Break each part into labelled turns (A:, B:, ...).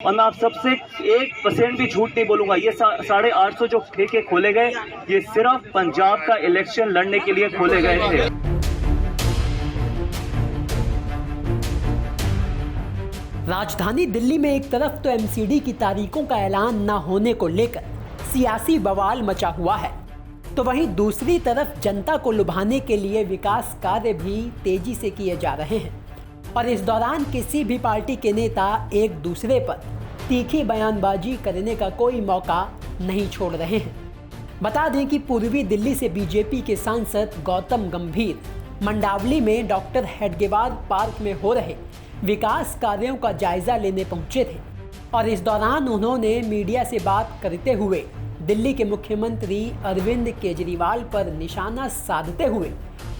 A: और मैं आप सबसे 1% भी झूठ नहीं बोलूंगा। ये 850 जो ठेके खोले गए, ये सिर्फ पंजाब का इलेक्शन लड़ने के लिए खोले गए थे।
B: राजधानी दिल्ली में एक तरफ तो एमसीडी की तारीखों का ऐलान न होने को लेकर सियासी बवाल मचा हुआ है, तो वहीं दूसरी तरफ जनता को लुभाने के लिए विकास कार्य भी तेजी से किए जा रहे हैं। और इस दौरान किसी भी पार्टी के नेता एक दूसरे पर तीखी बयानबाजी करने का कोई मौका नहीं छोड़ रहे हैं। बता दें कि पूर्वी दिल्ली से बीजेपी के सांसद गौतम गंभीर मंडावली में डॉक्टर हेडगेवार पार्क में हो रहे विकास कार्यों का जायजा लेने पहुंचे थे और इस दौरान उन्होंने मीडिया से बात करते हुए दिल्ली के मुख्यमंत्री अरविंद केजरीवाल पर निशाना साधते हुए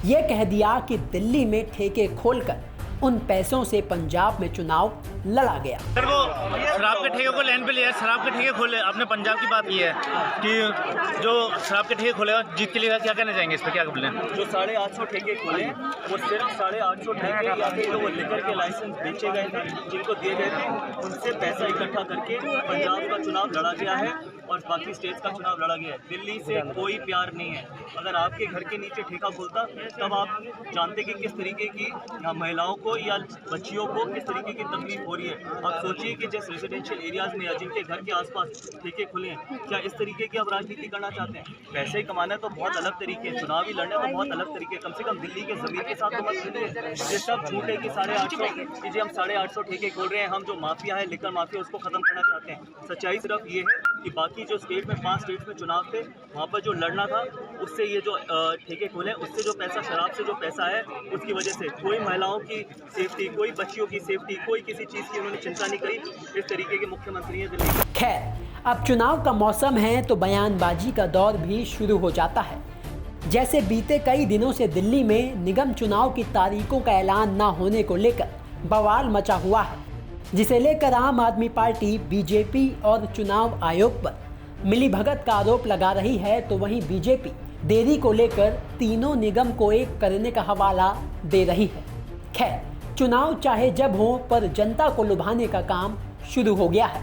B: ये कह दिया कि दिल्ली में ठेके खोलकर उन पैसों से पंजाब में चुनाव लड़ा गया।
C: सर, वो शराब के ठेके को लैंड पे लिया, शराब के ठेके खोले। आपने पंजाब की बात की है कि जो शराब के ठेके खोले जीत के लिए क्या कहना चाहेंगे, इस पर क्या बोलें?
A: जो 850 ठेके खोले, वो सिर्फ 850 ठेके या फिर जो लिकर के लाइसेंस बेचे गए थे, जिनको दिए गए थे, उनसे पैसा इकट्ठा करके पंजाब का चुनाव लड़ा गया है और बाकी स्टेट्स का चुनाव लड़ा गया है। दिल्ली से कोई प्यार नहीं है। अगर आपके घर के नीचे ठेका खुलता तब आप जानते कि किस तरीके की महिलाओं को या बच्चियों को किस तरीके की तकलीफ हो रही है। आप सोचिए कि जिस रेजिडेंशियल एरियाज में या जिनके घर के आसपास ठेके खुले हैं, क्या इस तरीके की आप राजनीति करना चाहते हैं? पैसे ही कमाना है तो बहुत अलग तरीके, चुनाव ही लड़ना तो बहुत अलग तरीके। कम से कम दिल्ली के जमीन के साथ तो मत खेलिए। ये सब झूठ है कि 850 कि जी हम 850 ठेके खोल रहे हैं, हम जो माफिया है, लिकर माफिया, उसको खत्म करना चाहते हैं। सच्चाई सिर्फ ये है कि बाकी जो स्टेट में 5 स्टेट्स में चुनाव थे, वहाँ पर जो लड़ना था, उससे ये जो ठेके खोले, उससे जो पैसा, शराब से जो पैसा है, उसकी वजह से कोई महिलाओं की सेफ्टी, कोई बच्चियों की सेफ्टी, कोई किसी चीज़ की उन्होंने चिंता नहीं करी। इस तरीके के मुख्यमंत्री हैं दिल्ली।
B: खैर, अब चुनाव का मौसम है तो बयानबाजी का दौर भी शुरू हो जाता है। जैसे बीते कई दिनों से दिल्ली में निगम चुनाव की तारीखों का ऐलान न होने को लेकर बवाल मचा हुआ है, जिसे लेकर आम आदमी पार्टी बीजेपी और चुनाव आयोग पर मिलीभगत का आरोप लगा रही है, तो वहीं बीजेपी देरी को लेकर तीनों निगम को एक करने का हवाला दे रही है। खैर, चुनाव चाहे जब हो, पर जनता को लुभाने का काम शुरू हो गया है।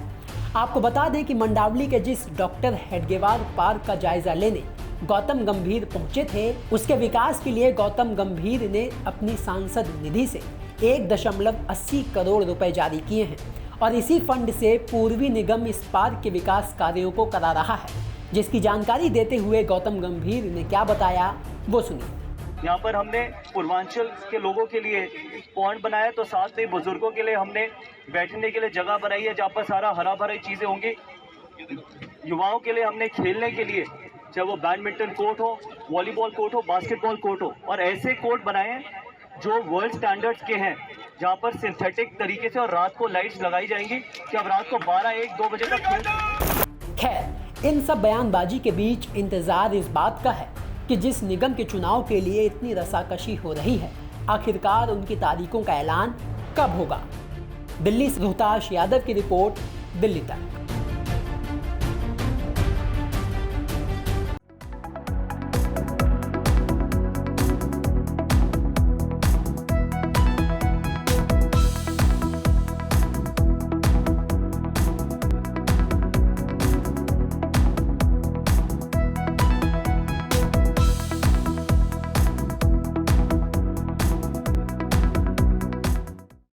B: आपको बता दें कि मंडावली के जिस डॉक्टर हेडगेवार पार्क का जायजा लेने गौतम गंभीर पहुंचे थे, उसके विकास के लिए गौतम गंभीर ने अपनी सांसद निधि से 1.80 करोड़ रुपए जारी किए हैं और इसी फंड से पूर्वी निगम इस पार्क के विकास कार्यों को करा रहा है। जिसकी जानकारी देते हुए गौतम गंभीर ने क्या बताया, वो सुनिए।
A: यहाँ पर हमने पूर्वांचल के लोगों के लिए पॉइंट बनाया, तो साथ में बुजुर्गों के लिए हमने बैठने के लिए जगह बनाई है, जहाँ पर सारा हरा भरा चीज़ें होंगी। युवाओं के लिए हमने खेलने के लिए, चाहे वो बैडमिंटन कोर्ट हो, वॉलीबॉल कोर्ट हो, बास्केटबॉल कोर्ट हो, और ऐसे कोर्ट बनाए हैं जो वर्ल्ड स्टैंडर्ड्स के हैं, जहाँ पर सिंथेटिक तरीके से और रात को लाइट्स लगाई जाएंगी कि अब रात को 12, 1, 2 बजे तक खेल।
B: खैर, इन सब बयानबाजी के बीच इंतजार इस बात का है कि जिस निगम के चुनाव के लिए इतनी रसाकशी हो रही है, आखिरकार उनकी तारीखों का ऐलान कब होगा। दिल्ली से रोहताश यादव की रिपोर्ट, दिल्ली तक।